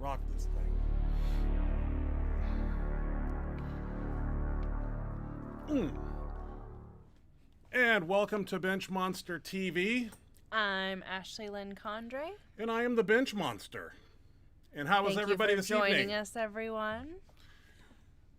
rock this thing. And welcome to Benchmonster TV. I'm Ashley Lynn Condre. And I am the Bench Monster. And how is everybody this evening? Thank you for joining us, everyone.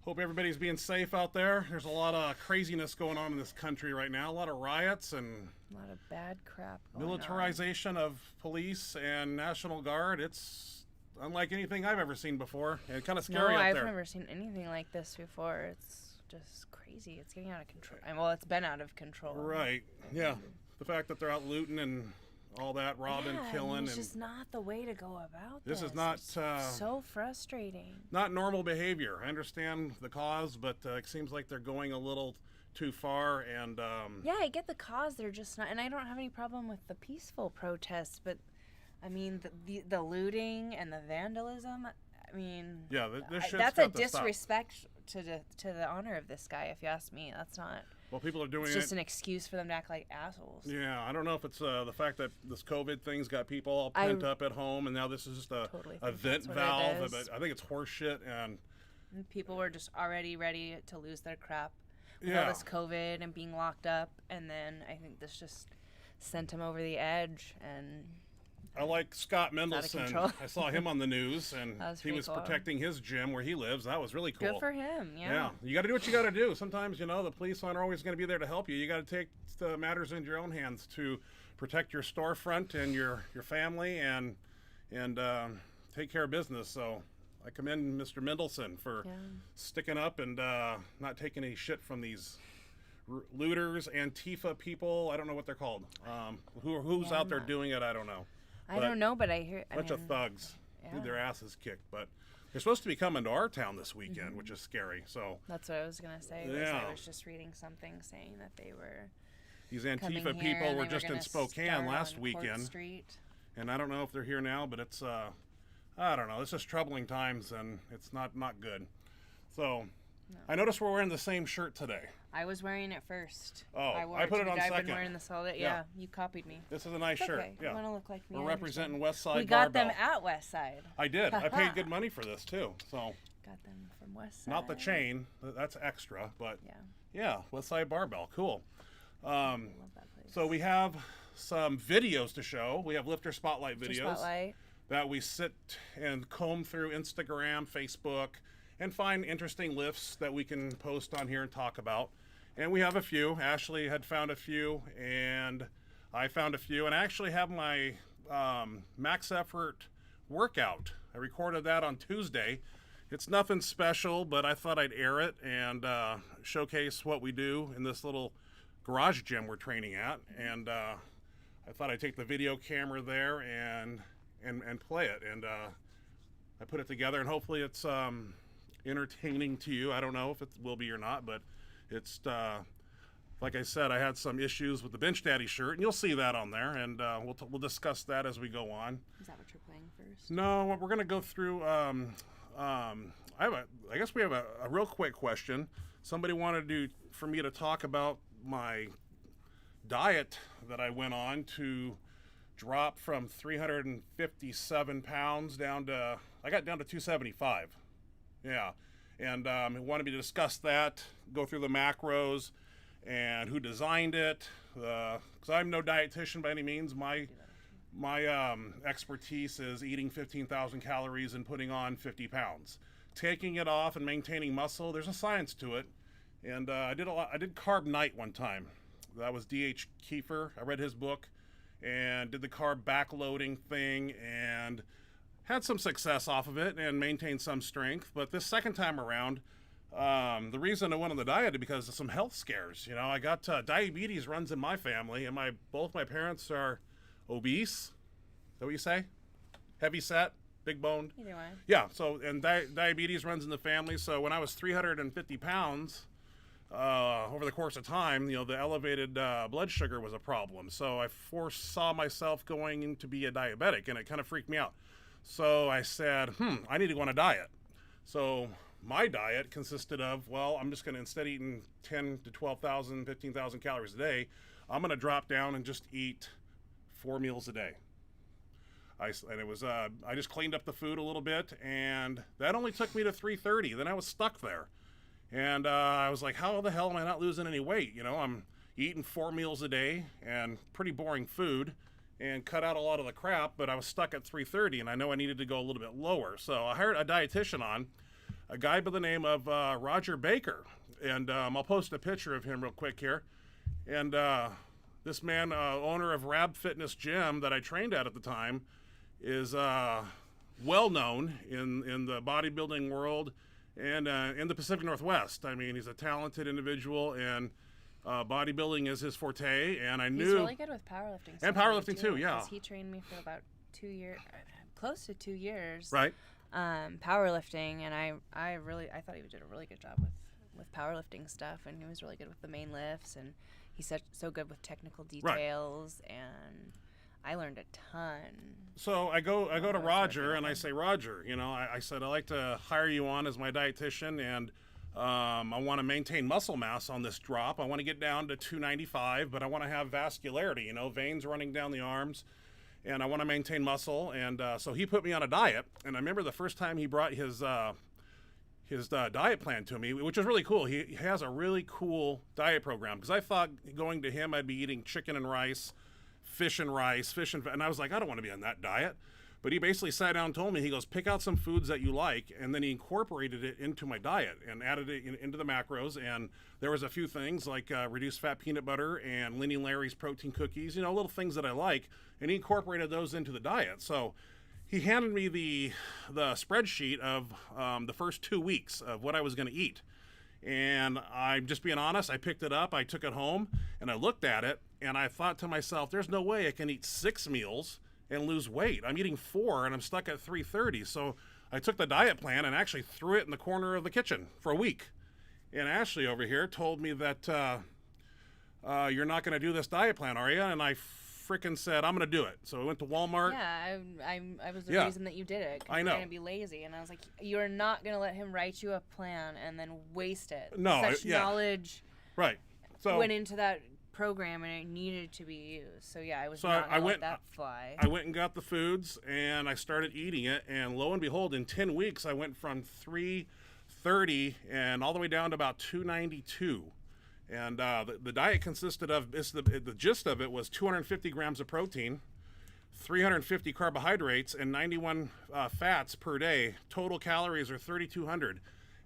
Hope everybody's being safe out there. There's a lot of craziness going on in this country right now. A lot of riots and a lot of bad crap going militarization of police and National Guard. It's unlike anything I've ever seen before. And kind of scary out there. I've never seen anything like this before. It's just crazy. It's getting out of control. Well, it's been out of control. Right. Yeah. The fact that they're out looting and all that, robbing, killing. It's just not the way to go about this. This is not... so frustrating. Not normal behavior. I understand the cause, but it seems like they're going a little too far. And yeah, I get the cause. They're just not... And I don't have any problem with the peaceful protests, but, I mean, the looting and the vandalism, I mean... Yeah, this shit's that's got a to disrespect to the honor of this guy, if you ask me. That's not... Well, people are doing it's just an excuse for them to act like assholes. Yeah, I don't know if it's the fact that this COVID thing's got people all pent up at home, and now this is just a vent valve. But I think it's horse shit, and people were just already ready to lose their crap with all this COVID and being locked up, and then I think this just sent him over the edge. And I like Scott Mendelson. I saw him on the news, and he was protecting his gym where he lives. That was really cool. Good for him, Yeah, you got to do what you got to do. Sometimes, the police aren't always going to be there to help you. You got to take the matters into your own hands to protect your storefront and your family and take care of business. So I commend Mr. Mendelson for sticking up and not taking any shit from these looters, Antifa people. I don't know what they're called. Who's out there doing it? I don't know. I don't know, but I hear... A bunch of thugs need their asses kicked. But they're supposed to be coming to our town this weekend, which is scary. So that's what I was going to say. I was just reading something saying that they were... These Antifa people were just in Spokane last weekend. And I don't know if they're here now, but it's... I don't know. It's just troubling times, and it's not good. So... No. I noticed we're wearing the same shirt today. I was wearing it first. Oh, I put it on second. I've been wearing this all day. Yeah, you copied me. This is a nice shirt. Okay. Yeah. You want to look like me. We're representing Westside We got Barbell. them at Westside. I did. I paid good money for this, too. So got them from Westside. Not the chain. That's extra. But, yeah Westside Barbell. Cool. I love that place. So we have some videos to show. We have Lifter Spotlight videos that we sit and comb through Instagram, Facebook, and find interesting lifts that we can post on here and talk about. And we have a few. Ashley had found a few, and I found a few. And I actually have my max effort workout. I recorded that on Tuesday. It's nothing special, but I thought I'd air it and showcase what we do in this little garage gym we're training at. And I thought I'd take the video camera there and play it. And I put it together, and hopefully it's... entertaining to you. I don't know if it will be or not, but it's like I said, I had some issues with the Bench Daddy shirt, and you'll see that on there, and we'll discuss that as we go on. Is that what you're playing first? No, we're going to go through. I guess we have a real quick question. Somebody wanted for me to talk about my diet that I went on to drop from 357 pounds down to 275. Yeah, and wanted me to discuss that, go through the macros, and who designed it. Because I'm no dietitian by any means. My expertise is eating 15,000 calories and putting on 50 pounds. Taking it off and maintaining muscle, there's a science to it. And I did Carb Night one time. That was D.H. Kiefer. I read his book and did the carb backloading thing and had some success off of it and maintained some strength. But this second time around, the reason I went on the diet is because of some health scares. I got diabetes runs in my family, and both my parents are obese. Is that what you say? Heavy set, big boned. Either way. Yeah. So diabetes runs in the family. So when I was 350 pounds, over the course of time, the elevated blood sugar was a problem. So I foresaw myself going to be a diabetic, and it kind of freaked me out. So I said, I need to go on a diet. So my diet consisted of, I'm just going to, instead of eating 10 to 12,000, 15,000 calories a day, I'm going to drop down and just eat 4 meals a day. And it was I just cleaned up the food a little bit, and that only took me to 330. Then I was stuck there, and I was like, how the hell am I not losing any weight? You know, I'm eating 4 meals a day and pretty boring food, and cut out a lot of the crap, but I was stuck at 330, and I know I needed to go a little bit lower. So I hired a dietitian on, a guy by the name of Roger Baker, and I'll post a picture of him real quick here. And this man, owner of Rab Fitness Gym that I trained at the time, is well known in the bodybuilding world and in the Pacific Northwest. I mean, he's a talented individual, and bodybuilding is his forte. And I knew he's really good with powerlifting. And powerlifting too, yeah. He trained me for about 2 years, close to 2 years. Right. Powerlifting, and I thought he did a really good job with powerlifting stuff, and he was really good with the main lifts, and he's so good with technical details, right. And I learned a ton. So I go to Roger, and I say, Roger, you know, I said, I'd like to hire you on as my dietitian, and I want to maintain muscle mass on this drop. I want to get down to 295, but I want to have vascularity, you know, veins running down the arms, and I want to maintain muscle. And so he put me on a diet, and I remember the first time he brought his diet plan to me, which was really cool. He has a really cool diet program, because I thought going to him I'd be eating chicken and rice, fish and I was like, I don't want to be on that diet. But he basically sat down and told me, he goes, pick out some foods that you like, and then he incorporated it into my diet and added it into the macros. And there was a few things like reduced fat peanut butter and Leaning Larry's protein cookies, you know, little things that I like, and he incorporated those into the diet. So he handed me the spreadsheet of the first 2 weeks of what I was going to eat. And I'm just being honest, I picked it up, I took it home, and I looked at it, and I thought to myself, there's no way I can eat 6 meals and lose weight. I'm eating 4, and I'm stuck at 330. So I took the diet plan and actually threw it in the corner of the kitchen for a week. And Ashley over here told me that you're not going to do this diet plan, are you? And I freaking said, I'm going to do it. So I went to Walmart. Yeah, I was the reason that you did it. I know. You're going to be lazy. And I was like, you're not going to let him write you a plan and then waste it. No. Such knowledge right. So went into that program, and it needed to be used. So yeah, I was not going to let that fly. I went and got the foods, and I started eating it. And lo and behold, in 10 weeks, I went from 330 and all the way down to about 292. And the diet consisted of, the gist of it was 250 grams of protein, 350 carbohydrates, and 91 fats per day. Total calories are 3,200.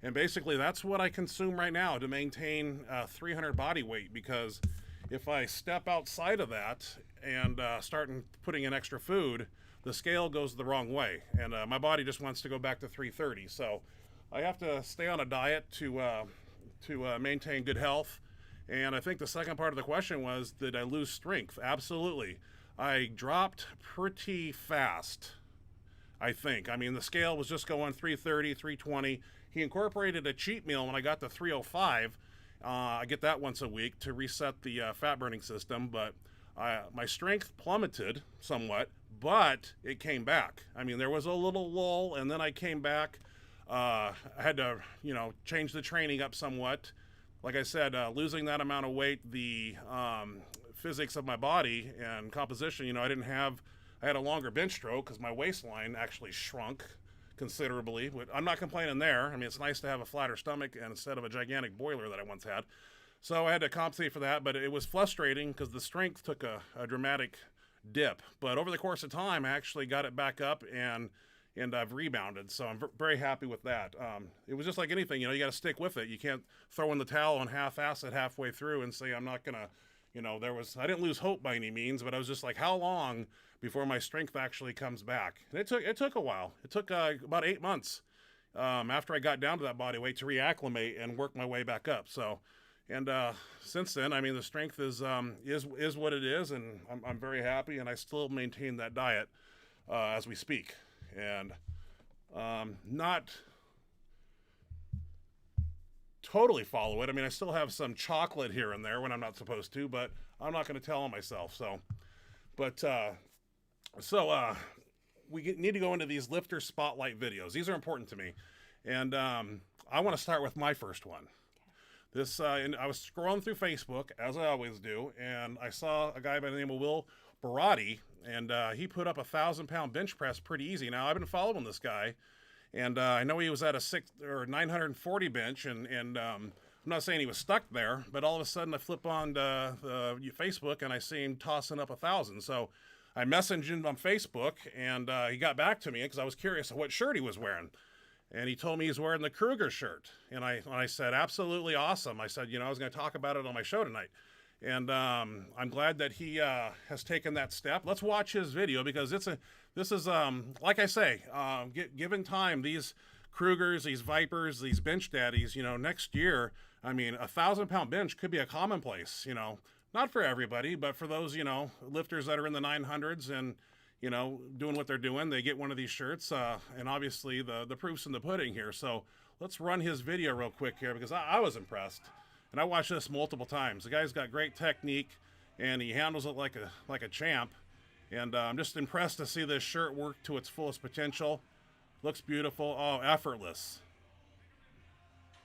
And basically that's what I consume right now to maintain 300 body weight, because if I step outside of that and start putting in extra food, the scale goes the wrong way. And my body just wants to go back to 330. So I have to stay on a diet to maintain good health. And I think the second part of the question was, did I lose strength? Absolutely. I dropped pretty fast, I think. I mean, the scale was just going 330, 320. He incorporated a cheat meal when I got to 305. I get that once a week to reset the fat burning system, but my strength plummeted somewhat, but it came back. I mean, there was a little lull, and then I came back. I had to, change the training up somewhat. Like I said, losing that amount of weight, the physics of my body and composition, I had a longer bench stroke because my waistline actually shrunk considerably. I'm not complaining there. I mean, it's nice to have a flatter stomach instead of a gigantic boiler that I once had. So I had to compensate for that, but it was frustrating because the strength took a dramatic dip. But over the course of time, I actually got it back up, and I've rebounded. So I'm very happy with that. It was just like anything, you got to stick with it. You can't throw in the towel and half-ass it halfway through and say, I'm not going to, I didn't lose hope by any means, but I was just like, how long before my strength actually comes back? And it took a while. It took about 8 months after I got down to that body weight to reacclimate and work my way back up. So, and since then, I mean, the strength is what it is, and I'm very happy, and I still maintain that diet as we speak. And not totally follow it. I mean, I still have some chocolate here and there when I'm not supposed to, but I'm not going to tell on myself. So, we need to go into these lifter spotlight videos. These are important to me, and I want to start with my first one. And I was scrolling through Facebook, as I always do, and I saw a guy by the name of Will Bharati, and he put up 1,000-pound bench press pretty easy. Now, I've been following this guy, and I know he was at a 940 bench, and I'm not saying he was stuck there, but all of a sudden I flip on Facebook and I see him tossing up 1,000. So I messaged him on Facebook, and he got back to me because I was curious what shirt he was wearing. And he told me he's wearing the Kruger shirt. And I said, absolutely awesome. I said, I was going to talk about it on my show tonight. And I'm glad that he has taken that step. Let's watch his video because this is like I say, given time, these Krugers, these Vipers, these bench daddies, next year, I mean, 1,000-pound bench could be a commonplace, not for everybody, but for those, lifters that are in the 900s and, doing what they're doing, they get one of these shirts, and obviously the proof's in the pudding here. So let's run his video real quick here because I was impressed, and I watched this multiple times. The guy's got great technique, and he handles it like a champ, and I'm just impressed to see this shirt work to its fullest potential. Looks beautiful. Oh, effortless.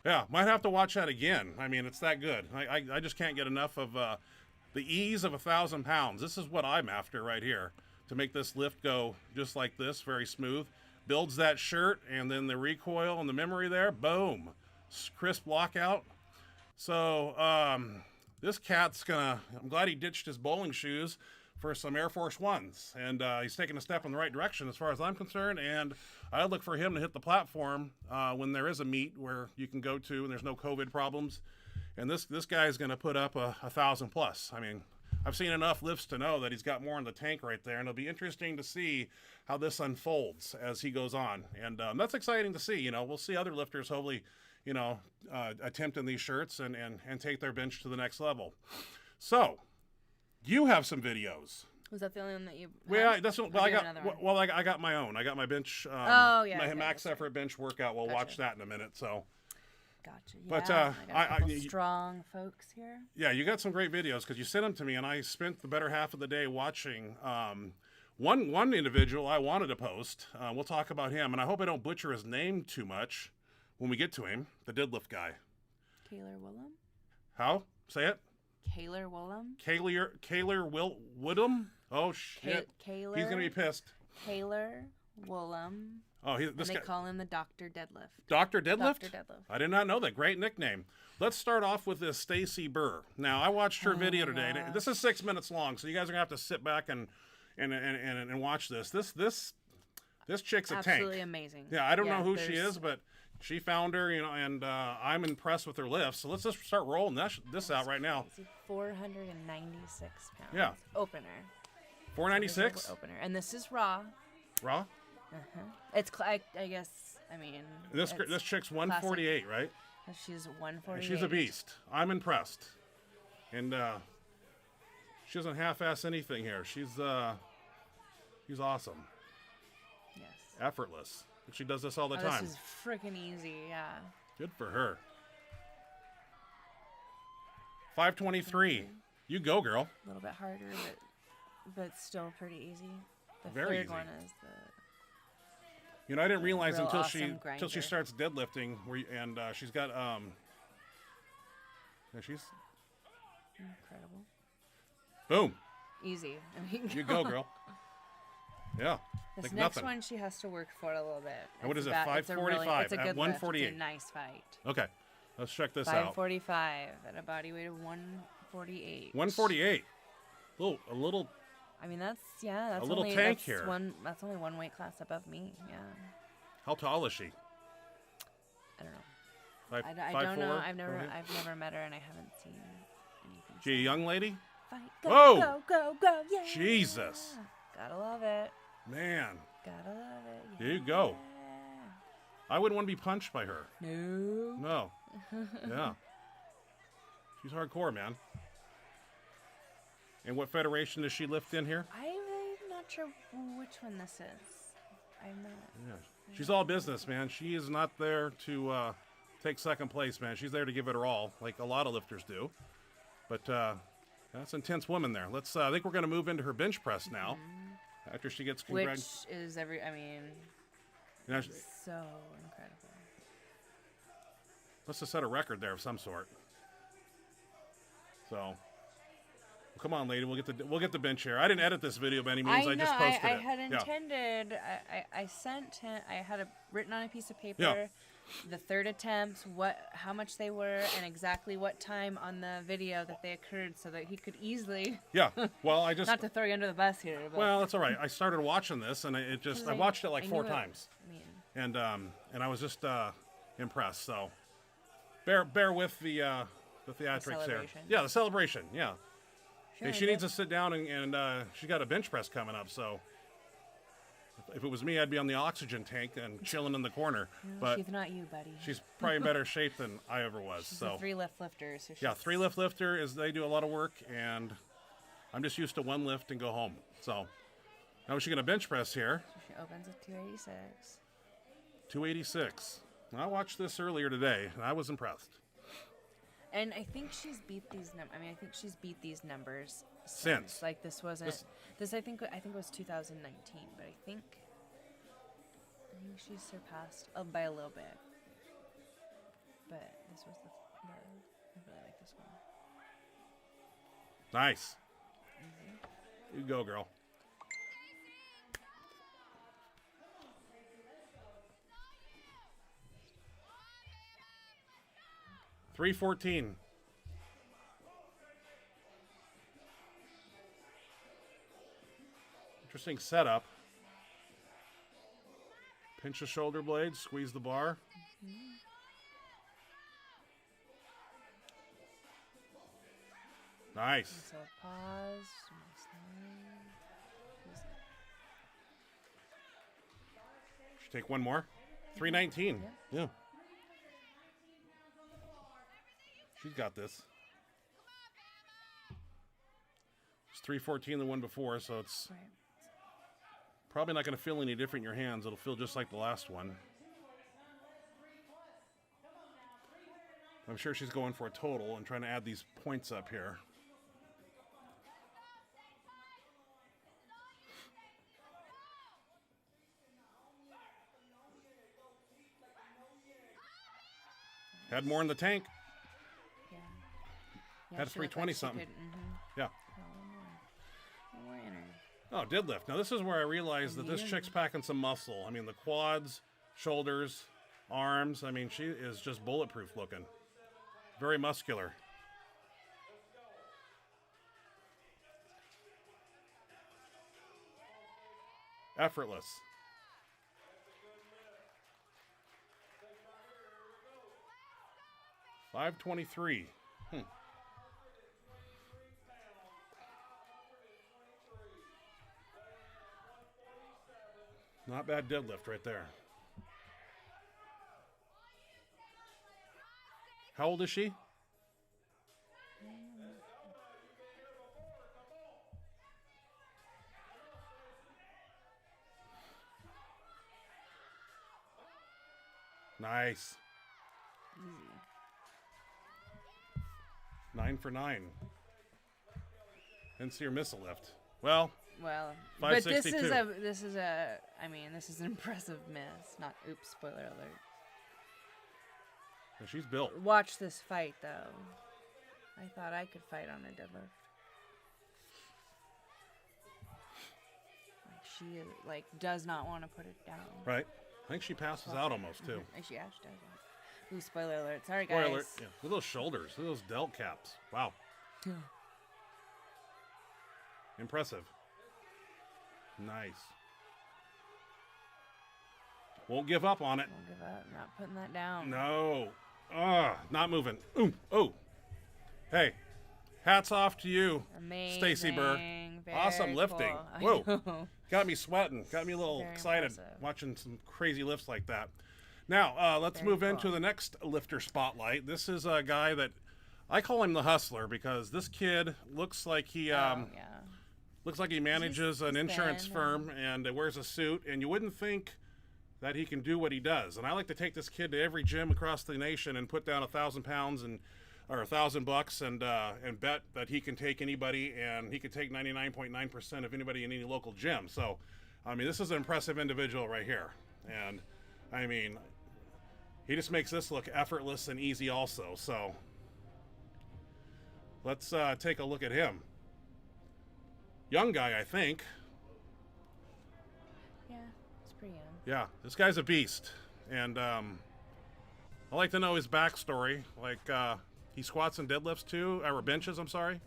Yeah, might have to watch that again. I mean, it's that good. I just can't get enough of the ease of 1,000 pounds. This is what I'm after right here. To make this lift go just like this, very smooth. Builds that shirt, and then the recoil and the memory there, boom. Crisp lockout. So this cat's I'm glad he ditched his bowling shoes for some Air Force Ones. And he's taking a step in the right direction as far as I'm concerned. And I look for him to hit the platform when there is a meet where you can go to and there's no COVID problems. And this guy's going to put up 1,000 plus. I mean, I've seen enough lifts to know that he's got more in the tank right there, and it'll be interesting to see how this unfolds as he goes on. And that's exciting to see. We'll see other lifters hopefully, attempting these shirts and take their bench to the next level. So, you have some videos. Was that the only one that you? Yeah, that's what. Well, I got my own. I got my bench. My max effort bench workout. We'll watch that in a minute. So. Gotcha. But I strong folks here. Yeah, you got some great videos because you sent them to me, and I spent the better half of the day watching. One individual I wanted to post. We'll talk about him, and I hope I don't butcher his name too much when we get to him. The deadlift guy. Kaylor Willem. How? Say it. Kaylor Willem. Kaylor Woodham. Oh shit. Kaylor. He's gonna be pissed. Kaylor Willem. Oh, they call him the Dr. Deadlift. Dr. Deadlift? Dr. Deadlift. I did not know that. Great nickname. Let's start off with this Stacy Burr. Now, I watched her video today. Gosh. This is 6 minutes long, so you guys are going to have to sit back and watch this. This chick's a tank. Absolutely amazing. Yeah, I don't know who she is, but she found her, and I'm impressed with her lifts. So let's just start rolling this out right now. 496 pounds. Yeah. Opener. 496? Opener. And this is raw. Raw? Uh-huh. It's, I guess, I mean. This chick's 148, right? She's 148. She's a beast. I'm impressed. And she doesn't half-ass anything here. She's awesome. Yes. Effortless. She does this all the time. This is freaking easy, yeah. Good for her. 523. You go, girl. A little bit harder, but still pretty easy. The Very third easy. one is the. I didn't realize real until awesome she starts deadlifting, she's got she's incredible. Boom. Easy. I mean, You go, girl. Yeah. This like next nothing. one she has to work for it a little bit. And what is it? It's a 545 it's a at good 148. Lift. It's a nice fight. Okay. Let's check this out. 545 at a body weight of 148. 148. A little. I mean, that's a little only, tank that's here. That's only one weight class above me. Yeah. How tall is she? I don't know. I don't know. I've never met her, and I haven't seen anything. She a young lady? Fight, go, Whoa! Go! Yeah. Jesus. Gotta love it. Man. Gotta love it. Yeah. There you go. I wouldn't want to be punched by her. No. No. Yeah. She's hardcore, man. And what federation does she lift in here? I'm not sure which one this is. I'm not. Yeah. She's all business, man. She is not there to take second place, man. She's there to give it her all, like a lot of lifters do. But that's an intense woman there. Let's. I think we're going to move into her bench press now. After she gets Which is so incredible. Let's just set a record there of some sort. So, Come on, lady. We'll get the bench here. I didn't edit this video by any means. I just posted it. I had intended. I sent him. I had written on a piece of paper. Yeah. The third attempt, how much they were, and exactly what time on the video that they occurred, so that he could easily. Yeah. Well, I just not to throw you under the bus here. But well, that's all right. I started watching this, and I watched it like 4 times, and I was just impressed. So, bear with the theatrics here. Yeah, the celebration. Yeah. Sure, she needs to sit down and she's got a bench press coming up, so. If it was me, I'd be on the oxygen tank and chilling in the corner. No, but she's not you, buddy. She's probably in better shape than I ever was. She's a 3-lift lifter. So yeah, 3-lift lifter is they do a lot of work, and I'm just used to 1 lift and go home. So now she's gonna bench press here. So she opens at 286. 286. I watched this earlier today, and I was impressed. And I think she's beat these I think she's beat these numbers since. Like this wasn't. This I think it was 2019, but I think she's surpassed by a little bit. But this was I really like this one. Nice. You go, girl. $314. Interesting setup. Pinch the shoulder blades, squeeze the bar. Nice. So pause. Should take one more. 319. Yeah. She's got this. It's 314 the one before, so it's probably not going to feel any different in your hands. It'll feel just like the last one. I'm sure she's going for a total and trying to add these points up here. Had more in the tank. Had a 320 something. Yeah. Oh, deadlift. Now this is where I realized that this chick's packing some muscle. I mean, the quads, shoulders, arms. I mean, she is just bulletproof looking. Very muscular. Effortless. $523. Not bad deadlift right there. How old is she? Nice. 9 for 9. Didn't see her miss a lift. Well, but this is an impressive miss. Not oops, spoiler alert. Well, she's built. Watch this fight though. I thought I could fight on a deadlift. Like she does not want to put it down. Right. I think she passes out almost too. She actually does. Ooh, spoiler alert. Sorry guys. Spoiler alert. Yeah. Look at those shoulders. Look at those delt caps. Wow. Yeah. Impressive. Nice. Won't give up on it. Won't give up. Not putting that down. No. Not moving. Ooh. Oh. Hey. Hats off to you, Stacy Burr. Awesome lifting. Cool. Whoa. Got me sweating. Got me a little excited watching some crazy lifts like that. Now, let's move into the next lifter spotlight. This is a guy that I call him the hustler because this kid looks like he looks like he manages an insurance firm and wears a suit, and you wouldn't think that he can do what he does. And I like to take this kid to every gym across the nation and put down 1,000 pounds or $1,000 and bet that he can take anybody, and he could take 99.9% of anybody in any local gym. So, I mean, this is an impressive individual right here. And, I mean, he just makes this look effortless and easy also. So, let's take a look at him. Young guy, I think. Yeah, he's pretty young. Yeah, this guy's a beast. And I like to know his backstory. Like, he squats and deadlifts too, or benches, I'm sorry.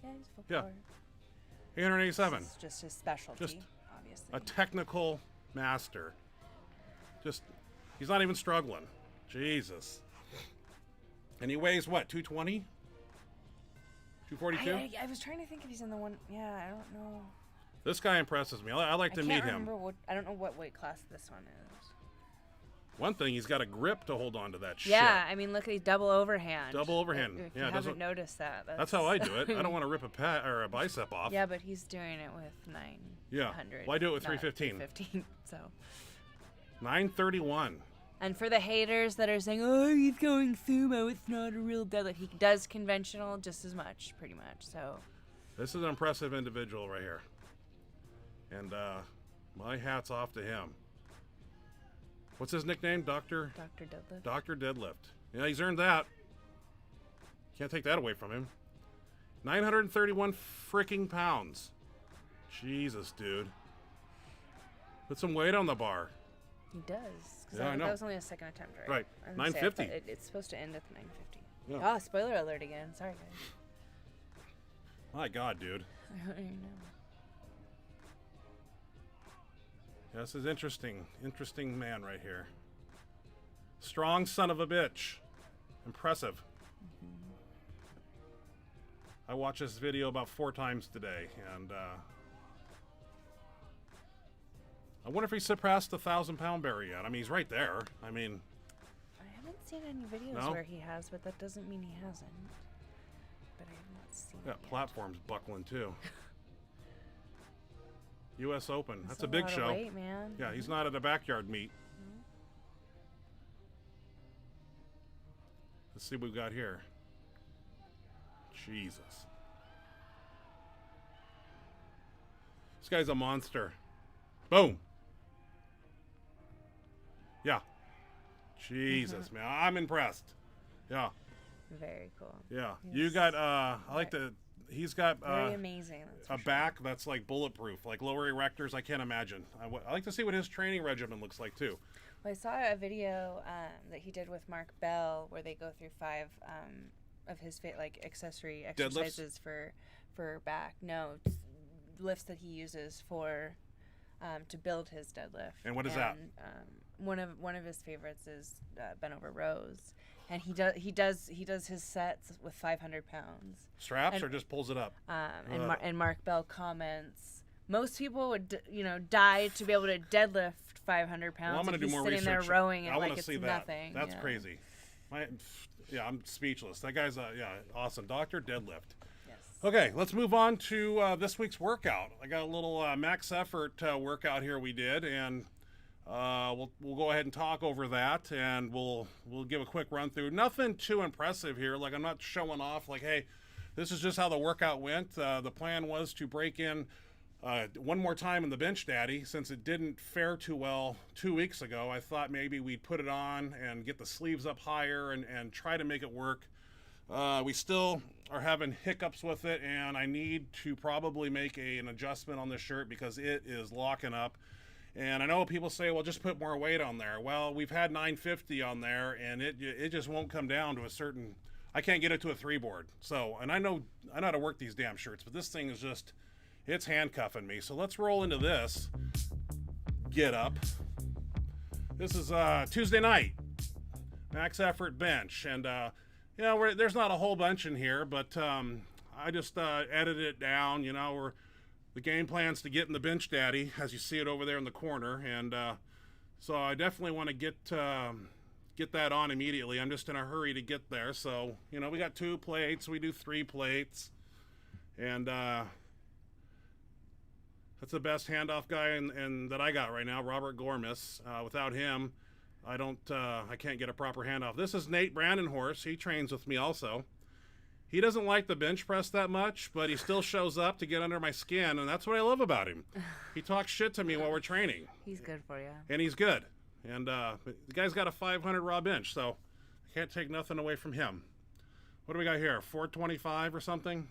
Yeah, he's full Yeah. power. 887. This is just his specialty, Just obviously. a technical master. Just, he's not even struggling. Jesus. And he weighs what, 220? 242? I was trying to think if he's in the one. Yeah, I don't know. This guy impresses me. I like to meet him. I don't know what weight class this one is. One thing, he's got a grip to hold on to that shit. Yeah, I mean, look at these double overhand. Double overhand. If yeah, you haven't noticed that. That's how I do it. I don't want to rip a bicep off. Yeah, but he's doing it with 900. Yeah. Well, I do it with 315. 315. So. 931. And for the haters that are saying, "Oh, he's going sumo, it's not a real deadlift," he does conventional just as much, pretty much. So. This is an impressive individual right here, and my hat's off to him. What's his nickname? Dr. Deadlift. Dr. Deadlift. Yeah, he's earned that. Can't take that away from him. 931 freaking pounds. Jesus, dude. Put some weight on the bar. He does. Yeah, I know. That was only a second attempt, right? Right. I was gonna say, 950. It's supposed to end at 950. Yeah. Oh, spoiler alert again. Sorry, guys. My God, dude. I don't even know. Yeah, this is interesting man right here. Strong son of a bitch. Impressive. I watched this video about 4 times today, and I wonder if he surpassed the 1,000-pound barrier yet. I mean, he's right there. I mean, I haven't seen any videos where he has, but that doesn't mean he hasn't. But I have not seen it yet. Platform's buckling too. U.S. Open. That's a a big lot of show. weight, man. Yeah, he's not at a backyard meet. Let's see what we've got here. Jesus. This guy's a monster. Boom. Yeah. Jesus, man. I'm impressed. Yeah. Very cool. Yeah. You got, I like the, he's got very amazing. That's a back that's like bulletproof, like lower erectors. I can't imagine. I like to see what his training regimen looks like too. Well, I saw a video that he did with Mark Bell where they go through 5 of his accessory exercises for back. No, lifts that he uses for to build his deadlift. And what is that? One of his favorites is bent over rows, and he does his sets with 500 pounds. Straps or just pulls it up. And Mark Bell comments, most people would die to be able to deadlift 500 pounds. Well, I'm going to do more research. Sitting there rowing I want to see that. Nothing. That's crazy. I'm speechless. That guy's awesome. Dr. Deadlift. Yes. Okay, let's move on to this week's workout. I got a little max effort workout here we did, and we'll go ahead and talk over that, and we'll give a quick run through. Nothing too impressive here. Like, I'm not showing off like, hey, this is just how the workout went. The plan was to break in one more time in the bench daddy. Since it didn't fare too well 2 weeks ago, I thought maybe we'd put it on and get the sleeves up higher and try to make it work. We still are having hiccups with it, and I need to probably make an adjustment on this shirt because it is locking up. And I know people say, well, just put more weight on there. Well, we've had 950 on there, and it just won't come down to a certain, I can't get it to a 3 board. So, and I know how to work these damn shirts, but this thing is just, it's handcuffing me. So let's roll into this. Get up. This is Tuesday night, max effort bench. And, there's not a whole bunch in here, but I just edited it down. The game plan's to get in the bench daddy, as you see it over there in the corner. And so I definitely want to get that on immediately. I'm just in a hurry to get there. So, we got 2 plates. We do 3 plates. And that's the best handoff guy and that I got right now, Robert Gormis. Without him, I can't get a proper handoff. This is Nate Brandenhorst. He trains with me also. He doesn't like the bench press that much, but he still shows up to get under my skin, and that's what I love about him. He talks shit to me while we're training. He's good for you. And he's good. And the guy's got a 500 raw bench, so I can't take nothing away from him. What do we got here, 425 or something?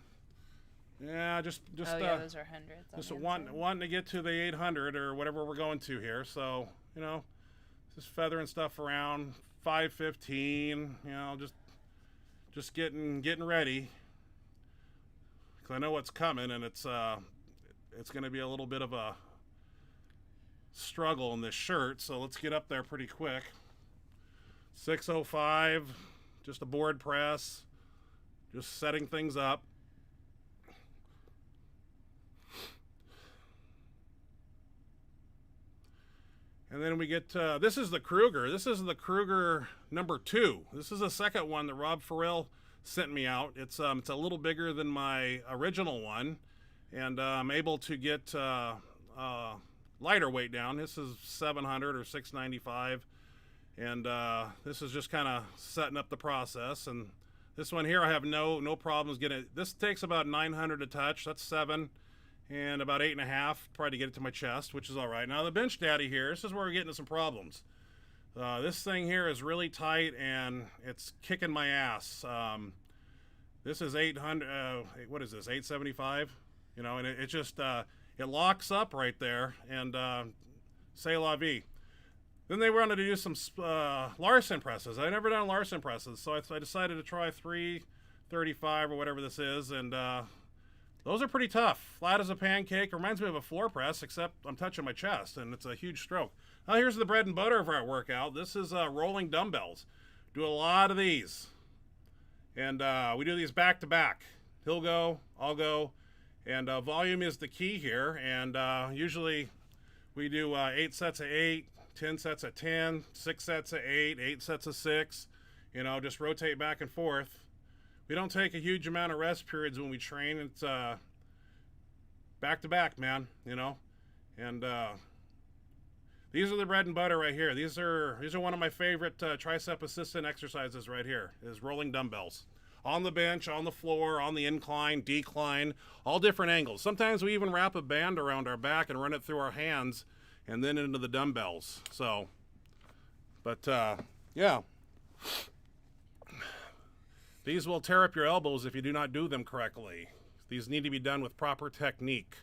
Yeah, just yeah, those are hundreds. Just wanting to get to the 800 or whatever we're going to here. So, you know, just feathering stuff around, 515. You know, just getting ready. Because I know what's coming, and it's going to be a little bit of a struggle in this shirt. So let's get up there pretty quick. 605, just a board press, just setting things up. And then we get, this is the Kruger. This is the Kruger number 2. This is the second one that Rob Farrell sent me out. It's a little bigger than my original one. And I'm able to get lighter weight down. This is 700 or 695. And this is just kind of setting up the process. And this one here, I have no problems getting it. This takes about 900 to touch. That's 7. And about 8.5, probably to get it to my chest, which is all right. Now the Bench Daddy here, this is where we're getting into some problems. This thing here is really tight and it's kicking my ass. This is 800, what is this, 875? You know, and it just, it locks up right there, and c'est la vie. Then they wanted to do some Larson presses. I've never done Larson presses, so I decided to try 335 or whatever this is, and those are pretty tough. Flat as a pancake. Reminds me of a floor press, except I'm touching my chest, and it's a huge stroke. Now here's the bread and butter of our workout. This is rolling dumbbells. Do a lot of these. And we do these back to back. He'll go, I'll go. And volume is the key here. And usually we do 8 sets of 8, 10 sets of 10, 6 sets of 8, 8 sets of 6. You know, just rotate back and forth. We don't take a huge amount of rest periods when we train. It's back to back, man, you know. And these are the bread and butter right here. These are one of my favorite tricep assistant exercises right here, is rolling dumbbells. On the bench, on the floor, on the incline, decline, all different angles. Sometimes we even wrap a band around our back and run it through our hands and then into the dumbbells. So, but yeah. These will tear up your elbows if you do not do them correctly. These need to be done with proper technique.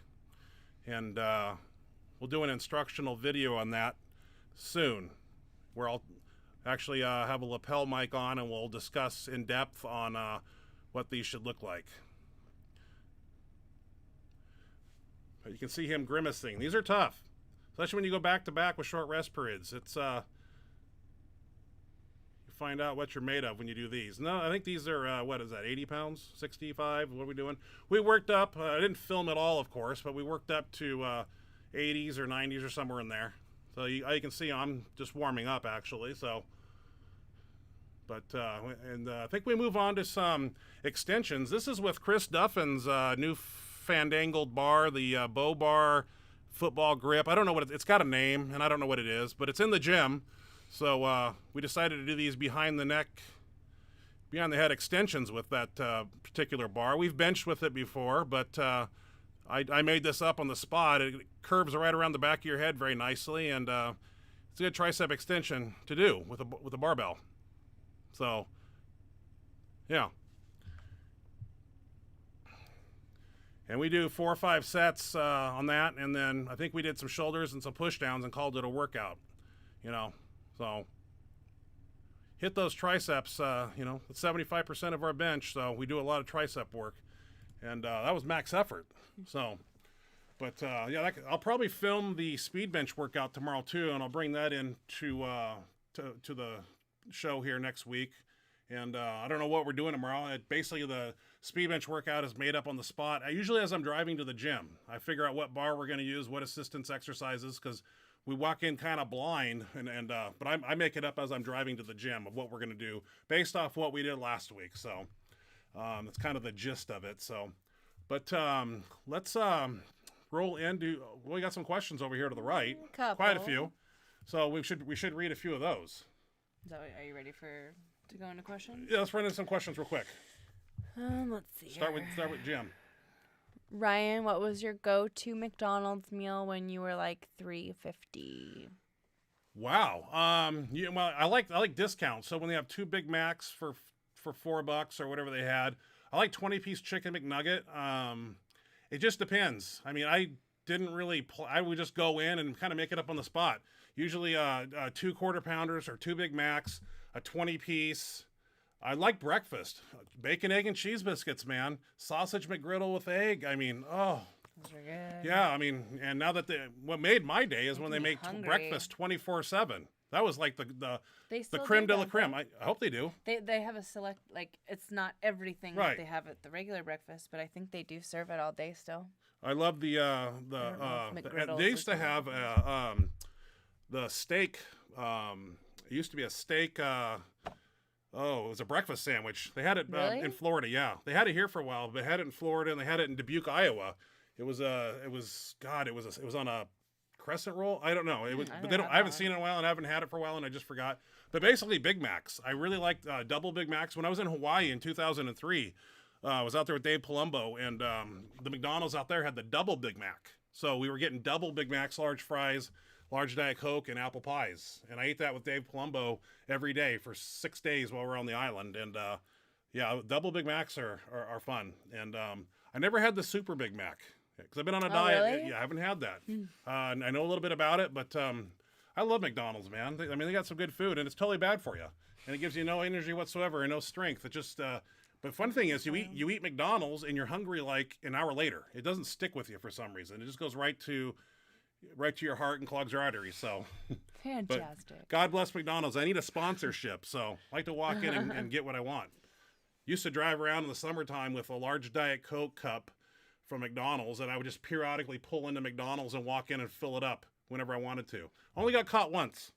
And we'll do an instructional video on that soon, where I'll actually have a lapel mic on and we'll discuss in depth on what these should look like. But you can see him grimacing. These are tough, especially when you go back to back with short rest periods. It's find out what you're made of when you do these. No, I think these are, what is that, 80 pounds, 65? What are we doing? We worked up, I didn't film it all, of course, but we worked up to 80s or 90s or somewhere in there. So you can see I'm just warming up, actually. So, but, I think we move on to some extensions. This is with Chris Duffin's new fandangled bar, the Bow Bar football grip. I don't know what it's got a name, and I don't know what it is, but it's in the gym. So we decided to do these behind the head extensions with that particular bar. We've benched with it before, but I made this up on the spot. It curves right around the back of your head very nicely, and it's a good tricep extension to do with a barbell. So, yeah. And we do 4 or 5 sets on that, and then I think we did some shoulders and some push downs and called it a workout, you know. So hit those triceps, you know, it's 75% of our bench, so we do a lot of tricep work. And that was max effort. So, but yeah, I'll probably film the speed bench workout tomorrow too, and I'll bring that in to the show here next week. And I don't know what we're doing tomorrow. Basically, the speed bench workout is made up on the spot. Usually as I'm driving to the gym, I figure out what bar we're going to use, what assistance exercises, because we walk in kind of blind, but I make it up as I'm driving to the gym of what we're going to do based off what we did last week. So that's kind of the gist of it. So, but let's roll into. We got some questions over here to the right, quite a few. So we should read a few of those. Are you ready to go into questions? Yeah, let's run into some questions real quick. Let's see. Start with Jim. Ryan, what was your go-to McDonald's meal when you were like 350? Wow. Well, I like discounts. So when they have 2 Big Macs for $4 or whatever they had, I like 20-piece chicken McNugget. It just depends. I mean, I didn't really I would just go in and kind of make it up on the spot. Usually 2 quarter pounders or 2 Big Macs, a 20-piece. I like breakfast. Bacon, egg, and cheese biscuits, man. Sausage McGriddle with egg. I mean, oh. Those are good. Yeah, I mean, and now that what made my day is when they make breakfast 24/7. That was like the creme de la creme. I hope they do. They have a select, like, it's not everything that they have at the regular breakfast, but I think they do serve it all day still. I love they used to have the steak. It used to be a steak. It was a breakfast sandwich. They had it in Florida. Yeah, they had it here for a while. But they had it in Florida, and they had it in Dubuque, Iowa. It was on a crescent roll. I don't know. I haven't seen it in a while, and I haven't had it for a while, and I just forgot. But basically, Big Macs. I really liked double Big Macs. When I was in Hawaii in 2003, I was out there with Dave Palumbo, and the McDonald's out there had the double Big Mac. So we were getting double Big Macs, large fries, large Diet Coke, and apple pies. And I ate that with Dave Palumbo every day for 6 days while we were on the island. And double Big Macs are fun. And I never had the super Big Mac because I've been on a diet. Really? Yeah, I haven't had that. I know a little bit about it, but I love McDonald's, man. They got some good food, and it's totally bad for you. And it gives you no energy whatsoever and no strength. It just... But fun thing is, you eat McDonald's and you're hungry like an hour later. It doesn't stick with you for some reason. It just goes right to your heart and clogs your arteries. So fantastic. But God bless McDonald's. I need a sponsorship, so I like to walk in and get what I want. Used to drive around in the summertime with a large Diet Coke cup from McDonald's, and I would just periodically pull into McDonald's and walk in and fill it up whenever I wanted to. Only got caught once,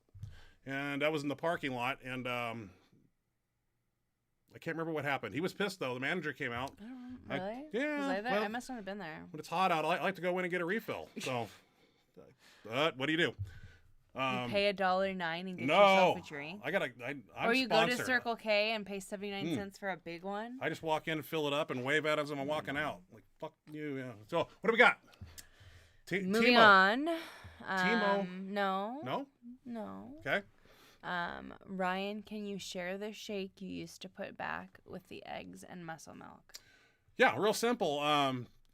and that was in the parking lot, and I can't remember what happened. He was pissed, though. The manager came out. Really? Yeah. Was I there? Well, I must not have been there. when it's hot out, I like to go in and get a refill. So, what do you do? You pay $1.09 and get yourself a drink. I'm or you sponsored. go to Circle K and pay 79 cents for a big one. I just walk in, fill it up, and wave at us as I'm walking out. Like, fuck you. Yeah. So, what do we got? Moving Timo. on. Timo. No. No? No. Okay. Ryan, can you share the shake you used to put back with the eggs and muscle milk? Yeah, real simple.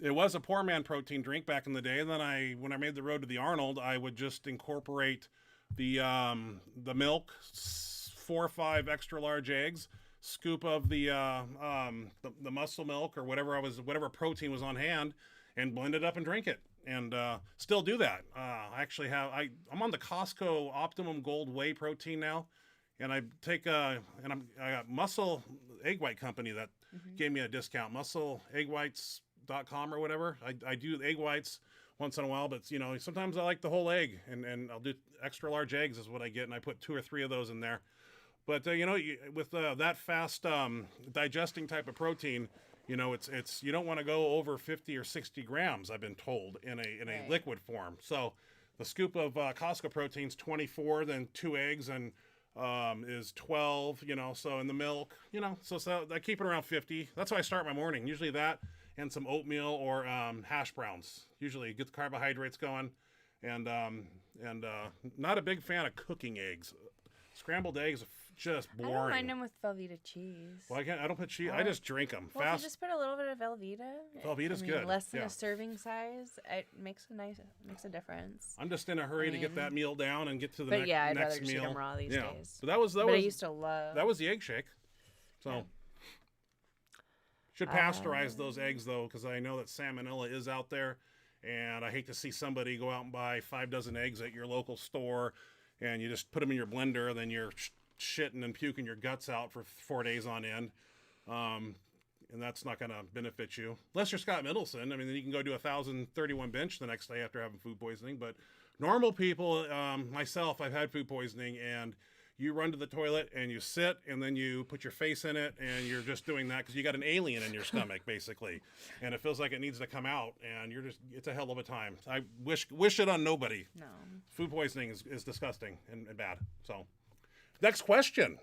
It was a poor man protein drink back in the day. And then when I made the road to the Arnold, I would just incorporate the milk, 4 or 5 extra large eggs, scoop of the muscle milk or whatever protein was on hand, and blend it up and drink it. And still do that. I actually I'm on the Costco Optimum Gold Whey protein now, and I take I got Muscle Egg White Company that gave me a discount. MuscleEggWhites.com or whatever. I do egg whites once in a while, but sometimes I like the whole egg, and I'll do extra large eggs is what I get, and I put 2 or 3 of those in there. But with that fast digesting type of protein. It's you don't want to go over 50 or 60 grams, I've been told, in a liquid form. So the scoop of Costco protein's 24, then 2 eggs and is 12, so in the milk, so I keep it around 50. That's how I start my morning. Usually that and some oatmeal or hash browns. Usually get the carbohydrates going, and not a big fan of cooking eggs. Scrambled eggs just boring. I don't mind them with Velveeta cheese. Well, I don't put cheese. I just drink them well, fast. If you just put a little bit of Velveeta. Velveeta's good. Less than a serving size. It makes a difference. I'm just in a hurry to get that meal down and get to the next meal. I'd rather just eat them raw these days. But that was I used to love. That was the egg shake. So should pasteurize those eggs though, because I know that salmonella is out there, and I hate to see somebody go out and buy 5 dozen eggs at your local store, and you just put them in your blender, and then you're shitting and puking your guts out for 4 days on end, and that's not going to benefit you unless you're Scott Middleton. Then you can go do 1,031 bench the next day after having food poisoning. But normal people, myself, I've had food poisoning, and you run to the toilet and you sit, and then you put your face in it, and you're just doing that because you got an alien in your stomach basically, and it feels like it needs to come out, and it's a hell of a time. I wish it on nobody. No, food poisoning is disgusting and bad. So next question.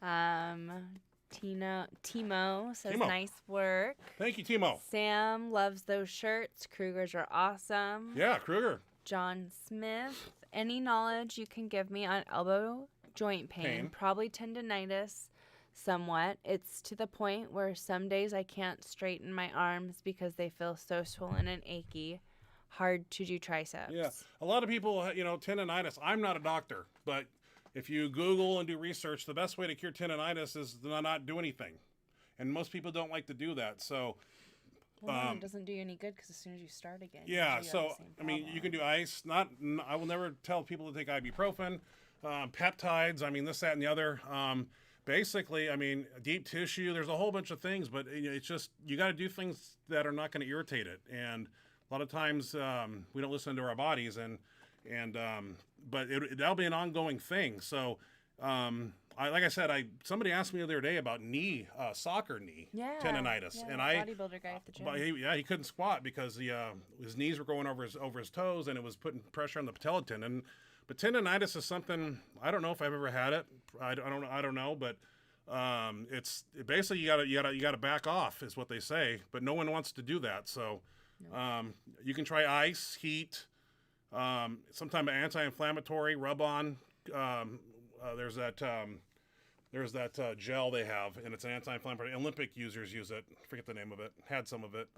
Timo says, nice work. Thank you, Timo. Sam loves those shirts. Krugers are awesome. Yeah, Kruger. John Smith, any knowledge you can give me on elbow joint pain, probably tendinitis, somewhat. It's to the point where some days I can't straighten my arms because they feel so swollen and achy. Hard to do triceps. Yeah, a lot of people, tendonitis. I'm not a doctor, but if you Google and do research, the best way to cure tendonitis is to not do anything. And most people don't like to do that. So, it doesn't do you any good because as soon as you start again. Yeah, so, I mean, you can do ice. I will never tell people to take ibuprofen, peptides, this, that, and the other. Basically, deep tissue, there's a whole bunch of things, but it's just, you got to do things that are not going to irritate it. And a lot of times we don't listen to our bodies, but that'll be an ongoing thing. So, like I said, somebody asked me the other day about soccer knee tendonitis, and bodybuilder guy at the gym. He couldn't squat because his knees were going over his toes, and it was putting pressure on the patella tendon. But tendonitis is something, I don't know if I've ever had it. I don't know, but it's basically you gotta back off is what they say, but no one wants to do that. So you can try ice, heat, some type of anti-inflammatory, rub on. There's that gel they have, and it's an anti-inflammatory. Olympic users use it. I forget the name of it. Had some of it.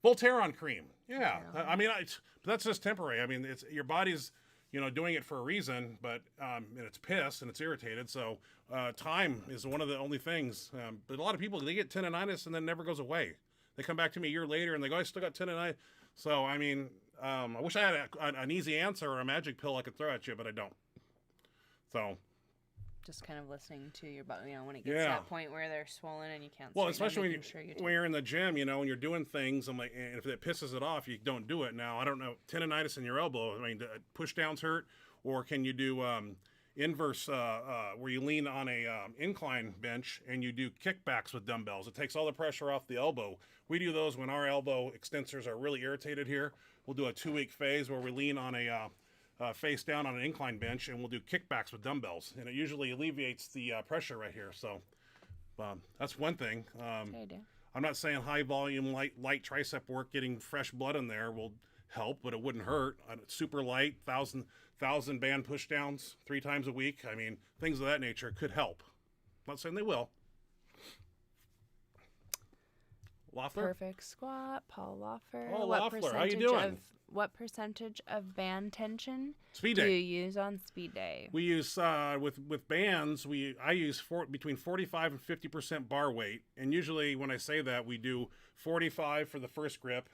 Voltaren cream. Yeah, but that's just temporary. It's your body's doing it for a reason, but and it's pissed and it's irritated. So time is one of the only things. But a lot of people, they get tendonitis and then it never goes away. They come back to me a year later and they go, I still got tendonitis. So I wish I had an easy answer or a magic pill I could throw at you, but I don't. So just kind of listening to your body, when it gets to that point where they're swollen and you can't. Well, especially when you're in the gym, and you're doing things. I'm like, and if it pisses it off, you don't do it. Now, I don't know, tendonitis in your elbow. Push downs hurt, or can you do inverse where you lean on a incline bench and you do kickbacks with dumbbells? It takes all the pressure off the elbow. We do those when our elbow extensors are really irritated here. We'll do a 2-week phase where we lean on a face down on an incline bench, and we'll do kickbacks with dumbbells, and it usually alleviates the pressure right here. So that's one thing. I'm not saying high volume, light tricep work, getting fresh blood in there will help, but it wouldn't hurt. Super light, 1,000 band push downs 3 times a week. Things of that nature could help. I'm not saying they will. Loeffler? Perfect squat, Paul Loeffler. Oh, Loeffler, how you doing? What percentage of band tension speed do day. You use on speed day? We use with bands. I use between 45 and 50% bar weight, and usually when I say that, we do 45 for the first grip,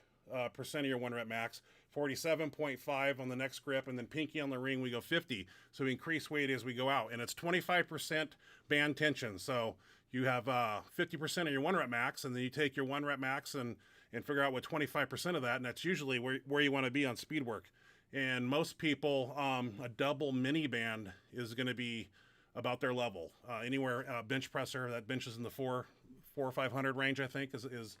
percent of your 1 rep max, 47.5 on the next grip, and then pinky on the ring we go 50. So we increase weight as we go out, and it's 25% band tension. So you have 50% of your 1 rep max, and then you take your 1 rep max and figure out what 25% of that, and that's usually where you want to be on speed work. And most people, a double mini band is going to be about their level. Anywhere bench presser that benches in the 400 or 500 range, I think is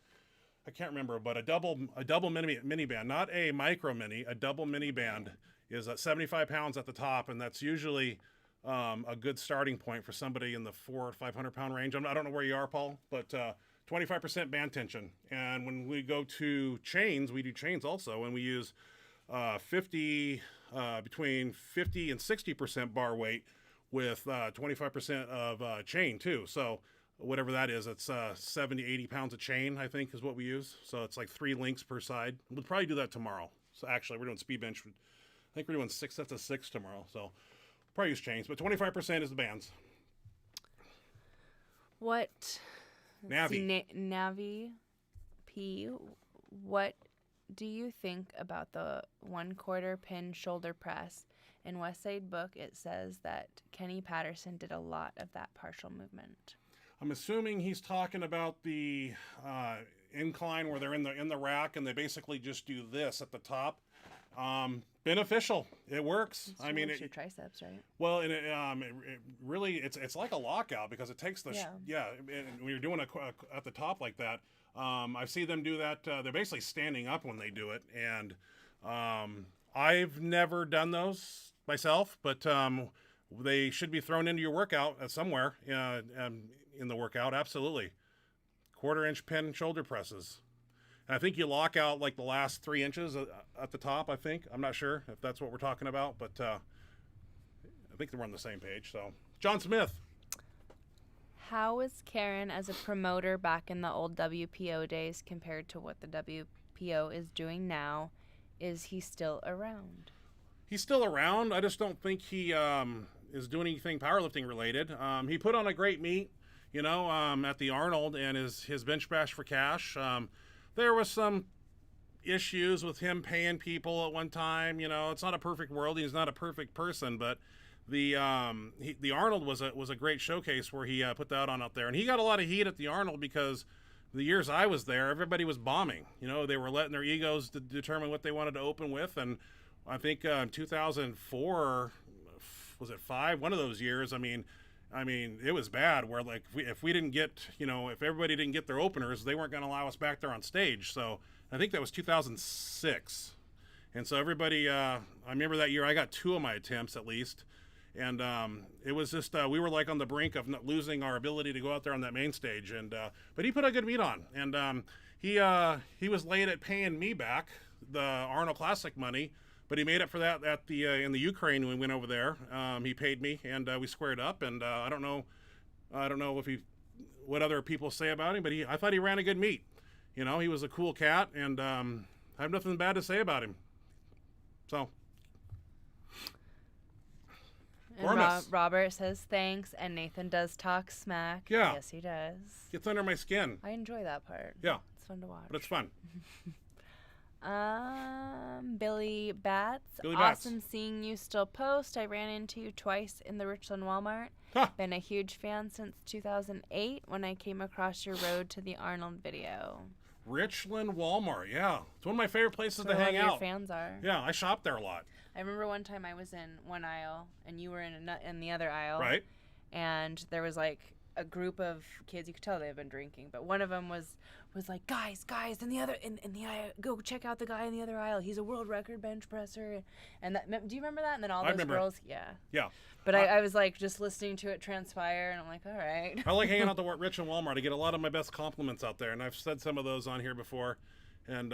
I can't remember, but a double mini band, not a micro mini, a double mini band is 75 pounds at the top, and that's usually a good starting point for somebody in the 400 or 500 pound range. I don't know where you are, Paul, but 25% band tension. And when we go to chains, we do chains also, and we use between 50 and 60% bar weight with 25% of chain too. So whatever that is, it's 70, 80 pounds of chain, I think, is what we use. So it's like 3 links per side. We'll probably do that tomorrow. So actually, we're doing speed bench. I think we're doing 6 sets of 6 tomorrow. So probably use chains, but 25% is the bands. What? Navi P. What do you think about the 1/4 pin shoulder press? In Westside book, it says that Kenny Patterson did a lot of that partial movement. I'm assuming he's talking about the incline where they're in the rack and they basically just do this at the top. Beneficial. It works. It's it's your triceps, right? Well, and it really it's like a lockout because it takes the and when you're doing at the top like that. I see them do that. They're basically standing up when they do it, and I've never done those myself, but they should be thrown into your workout somewhere in the workout. Absolutely, 1/4 inch pin shoulder presses. And I think you lock out like the last 3 inches at the top, I think. I'm not sure if that's what we're talking about, but I think we're on the same page. So, John Smith. How was Karen as a promoter back in the old WPO days compared to what the WPO is doing now? Is he still around? He's still around. I just don't think he is doing anything powerlifting related. He put on a great meet, at the Arnold and his bench bash for cash. There was some issues with him paying people at one time. It's not a perfect world. He's not a perfect person, but the Arnold was a great showcase where he put that on out there, and he got a lot of heat at the Arnold because the years I was there, everybody was bombing. They were letting their egos determine what they wanted to open with, and I think 2004, was it 5? One of those years. I mean, it was bad. Where like if we didn't get, if everybody didn't get their openers, they weren't going to allow us back there on stage. So I think that was 2006, and so everybody. I remember that year I got 2 of my attempts at least. And it was just we were like on the brink of losing our ability to go out there on that main stage. And but he put a good meet on, and he was late at paying me back the Arnold Classic money, but he made up for that at the in the Ukraine when we went over there. He paid me, and we squared up. And I don't know if what other people say about him, but I thought he ran a good meet. He was a cool cat, and I have nothing bad to say about him. So. And Robert says thanks, and Nathan does talk smack. Yeah. Yes, he does. Gets under my skin. I enjoy that part. Yeah. It's fun to watch. But it's fun. Billy Bats. Awesome seeing you still post. I ran into you twice in the Richland Walmart. Huh. Been a huge fan since 2008 when I came across your Road to the Arnold video. Richland Walmart, yeah. It's one of my favorite places to hang out. Your fans are. Yeah, I shop there a lot. I remember one time I was in one aisle and you were in the other aisle. Right. And there was like a group of kids. You could tell they had been drinking, but one of them was like, guys, in the aisle, go check out the guy in the other aisle. He's a world record bench presser. And do you remember that? And then all those girls, yeah. But I was like just listening to it transpire, and I'm like, all right. I like hanging out at the Richland Walmart. I get a lot of my best compliments out there, and I've said some of those on here before, and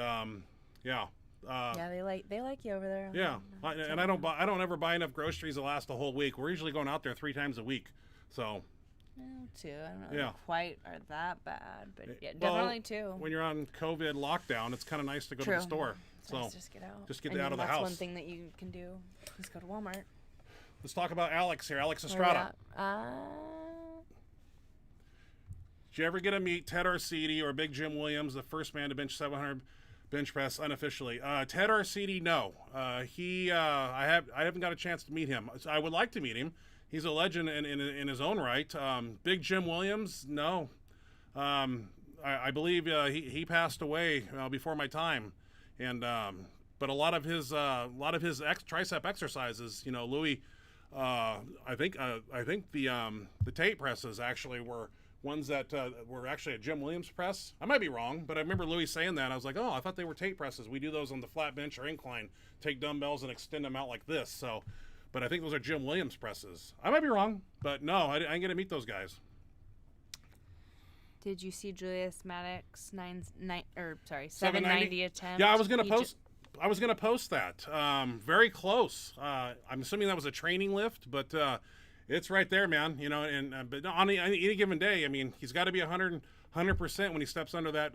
yeah. Yeah, they like you over there. Yeah, and I don't ever buy enough groceries to last a whole week. We're usually going out there 3 times a week, so. 2. I don't know. Yeah. Quite are that bad, but yeah, definitely 2. When you're on COVID lockdown, it's kind of nice to go to the store. So nice to just get out. Just get out of the house. That's one thing that you can do. Just go to Walmart. Let's talk about Alex here. Alex Estrada. Did you ever get to meet Ted Arcidi or Big Jim Williams, the first man to bench 700 bench press unofficially? Ted Arcidi, no. I haven't got a chance to meet him. I would like to meet him. He's a legend in his own right. Big Jim Williams, no. I believe he passed away before my time, and but a lot of his tricep exercises, Louis. I think the tape presses actually were ones that were actually a Jim Williams press. I might be wrong, but I remember Louis saying that. I was like, oh, I thought they were tape presses. We do those on the flat bench or incline, take dumbbells and extend them out like this. So, but I think those are Jim Williams presses. I might be wrong, but no, I didn't get to meet those guys. Did you see Julius Maddox 790 attempt? Yeah, I was gonna post that. Very close. I'm assuming that was a training lift, but it's right there, man. But on any given day, I mean, he's got to be 100% when he steps under that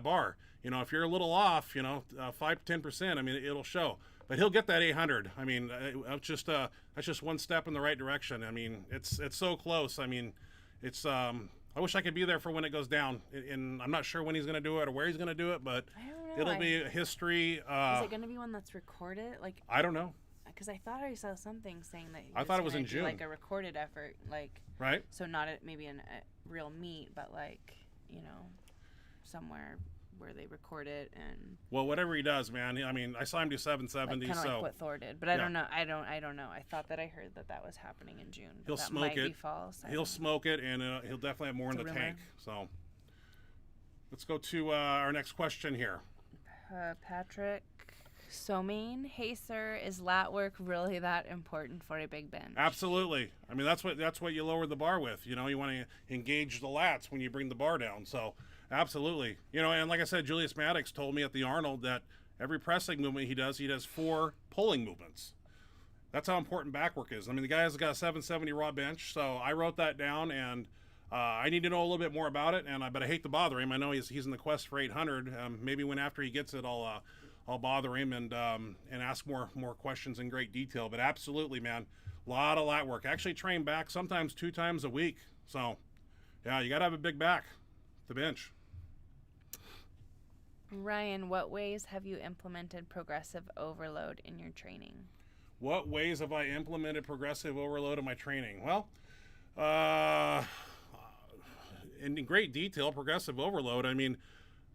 bar. If you're a little off, 5 to 10%, I mean, it'll show. But he'll get that 800. I mean, that's just one step in the right direction. I mean, it's so close. I mean, it's. I wish I could be there for when it goes down, and I'm not sure when he's going to do it or where he's going to do it, but it'll be history. Is it going to be one that's recorded? I don't know. Because I thought I saw something saying that I thought it was in June. Like a recorded effort, right. So not maybe a real meet, but somewhere where they record it and. Well, whatever he does, man. I mean, I saw him do 770. Kind of like what Thor did, but I don't know. I don't know. I thought that I heard that was happening in June. He'll that smoke might it. Be false. He'll smoke it, and he'll definitely have more in the tank. So, let's go to our next question here. Patrick Somain, hey sir, is lat work really that important for a big bench? Absolutely. I mean, that's what you lower the bar with. You want to engage the lats when you bring the bar down. So, absolutely. And like I said, Julius Maddox told me at the Arnold that every pressing movement he does 4 pulling movements. That's how important back work is. I mean, the guy has got a 770 raw bench, so I wrote that down, and I need to know a little bit more about it, but I hate to bother him. I know he's in the quest for 800. Maybe when after he gets it, I'll bother him and ask more questions in great detail. But absolutely, man, a lot of lat work. Actually train back sometimes 2 times a week. So yeah, you got to have a big back to bench. Ryan, what ways have you implemented progressive overload in your training? What ways have I implemented progressive overload in my training? Well, in great detail, progressive overload, I mean,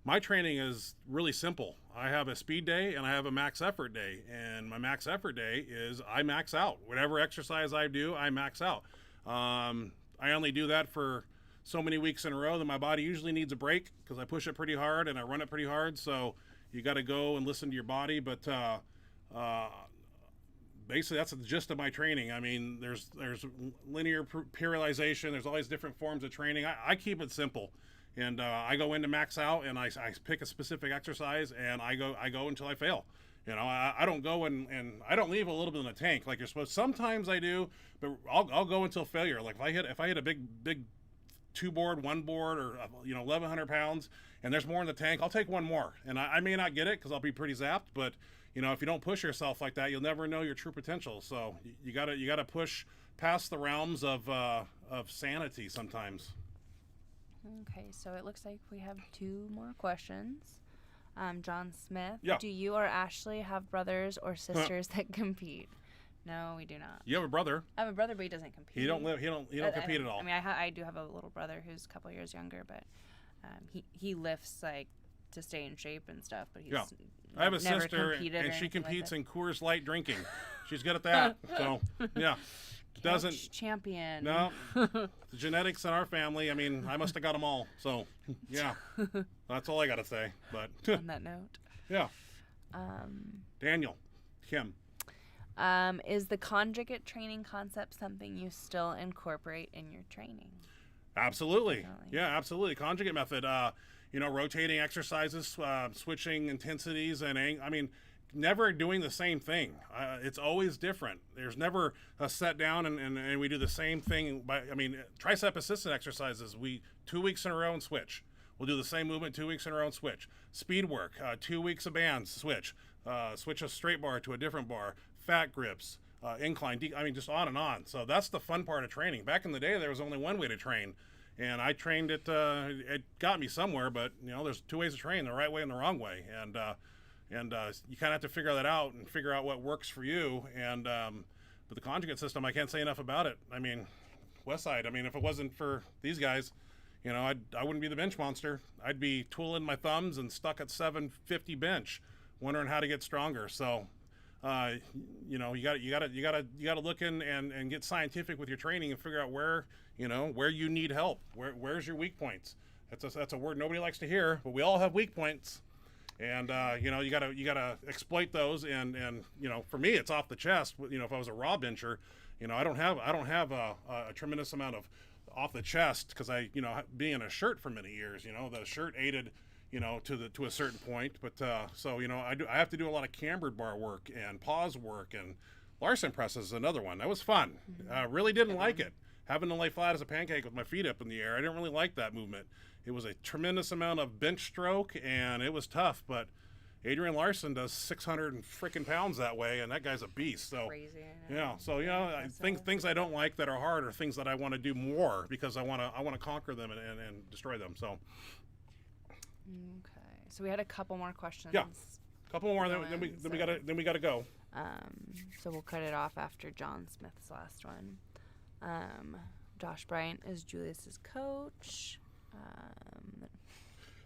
my training is really simple. I have a speed day and I have a max effort day. And my max effort day is I max out. Whatever exercise I do, I max out. I only do that for so many weeks in a row that my body usually needs a break because I push it pretty hard and I run it pretty hard. So you got to go and listen to your body. But basically, that's the gist of my training. I mean, there's linear periodization. There's all these different forms of training. I keep it simple. And I go into max out and I pick a specific exercise and I go until I fail. You know, I don't go and I don't leave a little bit in the tank like you're supposed to. Sometimes I do, but I'll go until failure. Like if I hit a big 2 board, 1 board, or 1,100 pounds, and there's more in the tank, I'll take one more. And I may not get it because I'll be pretty zapped, but if you don't push yourself like that, you'll never know your true potential. So you gotta push past the realms of sanity sometimes. Okay, so it looks like we have 2 more questions. John Smith, yeah. Do you or Ashley have brothers or sisters that compete? No, we do not. You have a brother. I have a brother, but he doesn't compete. He don't compete at all. I mean, I do have a little brother who's a couple years younger, but he lifts like to stay in shape and stuff. But he's I have a sister, and she competes in Coors Light drinking. She's good at that. So yeah, doesn't champion. No, the genetics in our family. I mean, I must have got them all. So yeah, that's all I got to say. But on that note, yeah. Daniel, Kim. Is the conjugate training concept something you still incorporate in your training? Absolutely. Yeah, absolutely. Conjugate method, rotating exercises, switching intensities and never doing the same thing. It's always different. There's never a set down and we do the same thing. Tricep assisted exercises, 2 weeks in a row and switch. We'll do the same movement 2 weeks in a row and switch. Speed work, 2 weeks of bands, switch. Switch a straight bar to a different bar. Fat grips, incline, just on and on. So that's the fun part of training. Back in the day, there was only one way to train, and I trained it. It got me somewhere, but there's 2 ways to train: the right way and the wrong way. And you kind of have to figure that out and figure out what works for you. And but the conjugate system, I can't say enough about it. I mean, Westside. If it wasn't for these guys, I wouldn't be the bench monster. I'd be twiddling my thumbs and stuck at 750 bench, wondering how to get stronger. So. You gotta look in and get scientific with your training and figure out where you need help. Where's your weak points? That's a word nobody likes to hear, but we all have weak points, and you gotta exploit those. And for me, it's off the chest. If I was a raw bencher, I don't have a tremendous amount of off the chest because being in a shirt for many years, the shirt aided. To a certain point, but I have to do a lot of cambered bar work and pause work, and Larson press is another one. That was fun. Really didn't like it. Having to lay flat as a pancake with my feet up in the air. I didn't really like that movement. It was a tremendous amount of bench stroke, and it was tough, but Adrian Larson does 600 freaking pounds that way, and that guy's a beast. So crazy. Yeah. So things I don't like that are hard are things that I want to do more because I want to conquer them and destroy them. So. Okay, so we had a couple more questions. Yeah, a couple more. Then we gotta go. So we'll cut it off after John Smith's last one. Josh Bryant is Julius's coach.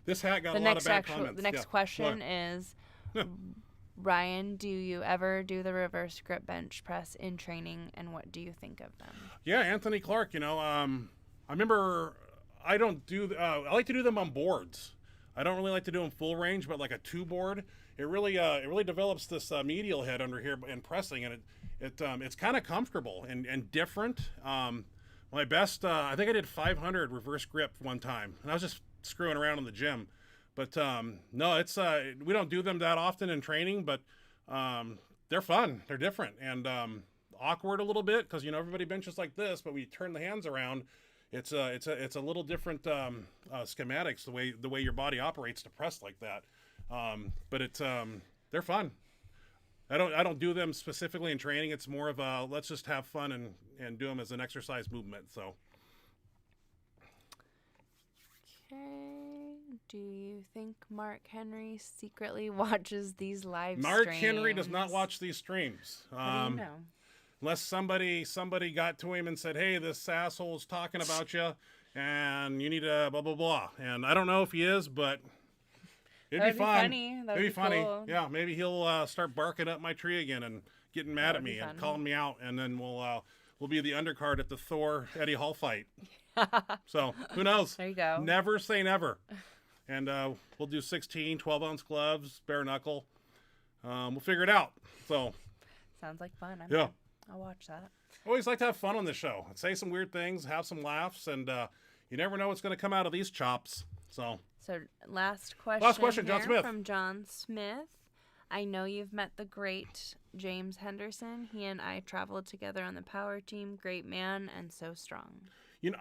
This hat got a lot of bad comments. The next question is, Ryan, do you ever do the reverse grip bench press in training, and what do you think of them? Yeah, Anthony Clark. I remember I don't do. I like to do them on boards. I don't really like to do them full range, but like a 2 board, it really develops this medial head under here in pressing, and it's kind of comfortable and different. My best, I think I did 500 reverse grip one time, and I was just screwing around in the gym. But no, it's we don't do them that often in training, but they're fun, they're different, and awkward a little bit because everybody benches like this, but we turn the hands around. it's a little different schematics, the way your body operates to press like that. But it's they're fun. I don't do them specifically in training. It's more of a let's just have fun and do them as an exercise movement. So. Okay. Do you think Mark Henry secretly watches these live Mark streams? Henry does not watch these streams. How do you know? Unless somebody got to him and said, "Hey, this asshole's talking about you, and you need to blah blah blah." And I don't know if he is, but it'd be fun. Funny. That'd be funny. Cool. Yeah, maybe he'll start barking up my tree again and getting mad at me and calling me out, and then we'll be the undercard at the Thor Eddie Hall fight. So who knows? There you go. Never say never. And we'll do 16, 12-ounce gloves, bare knuckle. We'll figure it out. So sounds like fun. Yeah. I'll watch that. Always like to have fun on this show. Say some weird things, have some laughs, and you never know what's going to come out of these chops. So last question. Last question, John Smith. From John Smith. I know you've met the great James Henderson. He and I traveled together on the power team. Great man and so strong. You know,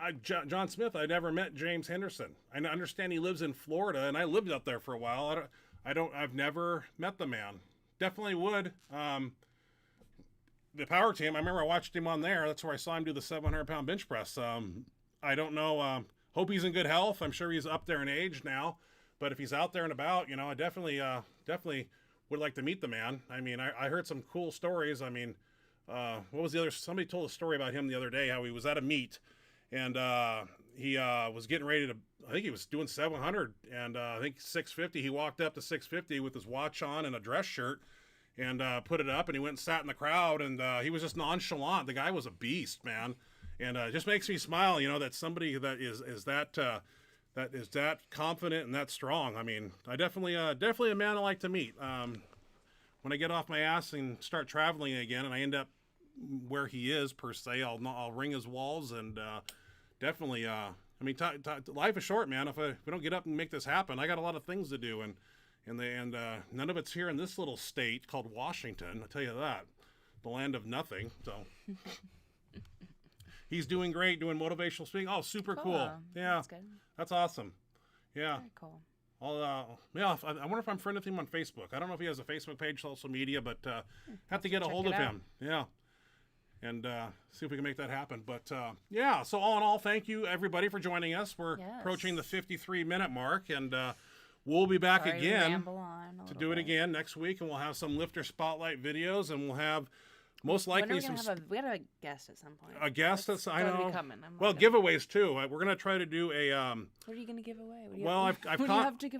John Smith, I never met James Henderson. I understand he lives in Florida, and I lived up there for a while. I've never met the man. Definitely would. The power team, I remember I watched him on there. That's where I saw him do the 700-pound bench press. I don't know. Hope he's in good health. I'm sure he's up there in age now. But if he's out there and about, you know, I definitely would like to meet the man. I mean, I heard some cool stories. I mean, what was the other? Somebody told a story about him the other day, how he was at a meet. And he was getting ready to, I think he was doing 700, and I think 650. He walked up to 650 with his watch on and a dress shirt and put it up, and he went and sat in the crowd, and he was just nonchalant. The guy was a beast, man. And it just makes me smile, you know, that somebody that is that confident and that strong. I mean, I definitely a man I like to meet. When I get off my ass and start traveling again, and I end up where he is per se, I'll ring his walls and definitely. I mean, life is short, man. If we don't get up and make this happen, I got a lot of things to do, and none of it's here in this little state called Washington. I'll tell you that, the land of nothing. So he's doing great, doing motivational speaking. Oh, super cool. Yeah, that's good. That's awesome. Yeah. Very cool. I wonder if I'm friend with him on Facebook. I don't know if he has a Facebook page, social media, but have to get a hold of him. Yeah. And see if we can make that happen. But yeah, so all in all, thank you everybody for joining us. We're approaching the 53-minute mark, and we'll be back again to do it again next week, and we'll have some lifter spotlight videos, and we'll have most likely we have a guest at some point. A guest that's I know. Well, giveaways too. We're gonna try to do a. What are you gonna give away?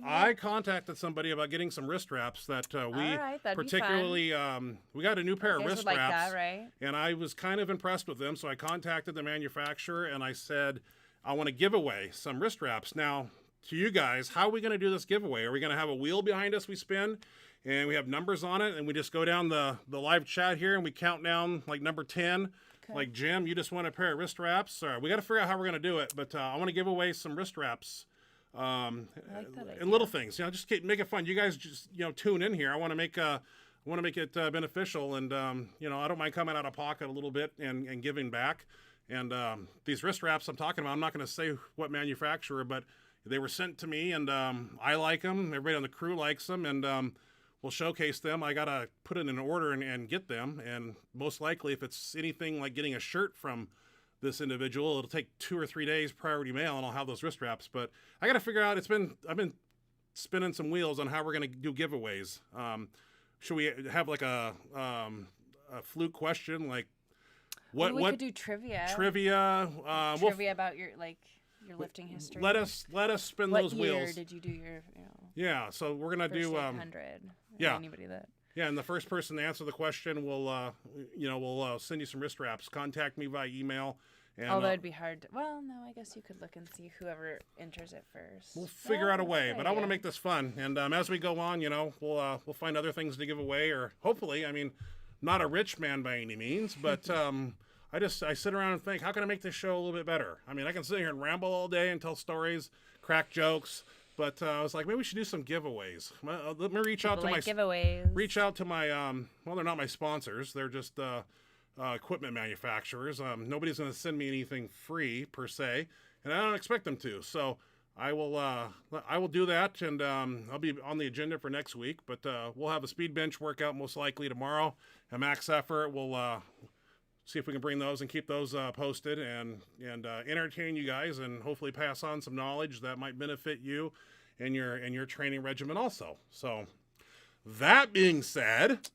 I contacted somebody about getting some wrist wraps that we particularly. We got a new pair of wrist wraps, that, right? And I was kind of impressed with them, so I contacted the manufacturer and I said, I want to give away some wrist wraps. Now, to you guys, how are we gonna do this giveaway? Are we gonna have a wheel behind us we spin? And we have numbers on it, and we just go down the live chat here, and we count down like number 10. Okay. Like, Jim, you just want a pair of wrist wraps? We got to figure out how we're going to do it, but I want to give away some wrist wraps and little things. You know, just make it fun. You guys just, you know, tune in here. I want to make it beneficial, and you know, I don't mind coming out of pocket a little bit and giving back. And these wrist wraps I'm talking about, I'm not going to say what manufacturer, but they were sent to me, and I like them. Everybody on the crew likes them, and we'll showcase them. I got to put it in order and get them. And most likely, if it's anything like getting a shirt from this individual, it'll take 2 or 3 days priority mail, and I'll have those wrist wraps. But I got to figure out, I've been spinning some wheels on how we're going to do giveaways. Should we have like a fluke question? Like we could do trivia. Trivia About your lifting history. Let us spin those wheels. What year did you do your? Yeah, so we're gonna do 100. Yeah, anybody that. Yeah, and the first person to answer the question will, we'll send you some wrist wraps. Contact me via email. And, that'd be hard. Well, no, I guess you could look and see whoever enters it first. We'll figure out a way, but I want to make this fun. And as we go on, you know, we'll find other things to give away, or hopefully, I mean, not a rich man by any means, but I sit around and think, how can I make this show a little bit better? I mean, I can sit here and ramble all day and tell stories, crack jokes. But I was like, maybe we should do some giveaways. Let me reach out to my giveaways. Reach out to my well, they're not my sponsors. They're just equipment manufacturers. Nobody's going to send me anything free per se, and I don't expect them to. So I will do that, and I'll be on the agenda for next week. But we'll have a speed bench workout most likely tomorrow, a max effort. We'll see if we can bring those and keep those posted and entertain you guys, and hopefully pass on some knowledge that might benefit you and your training regimen also. So that being said,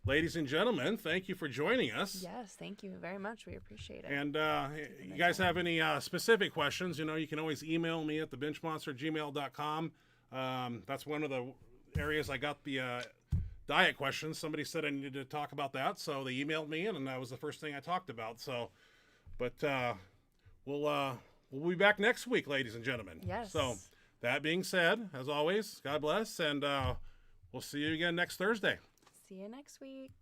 ladies and gentlemen, thank you for joining us. Yes, thank you very much. We appreciate it. And you guys have any specific questions, you can always email me at thebenchmonster@gmail.com. That's one of the areas I got the diet questions. Somebody said I needed to talk about that, so they emailed me in, and that was the first thing I talked about. So, but we'll be back next week, ladies and gentlemen. Yes. So that being said, as always, God bless, and we'll see you again next Thursday. See you next week.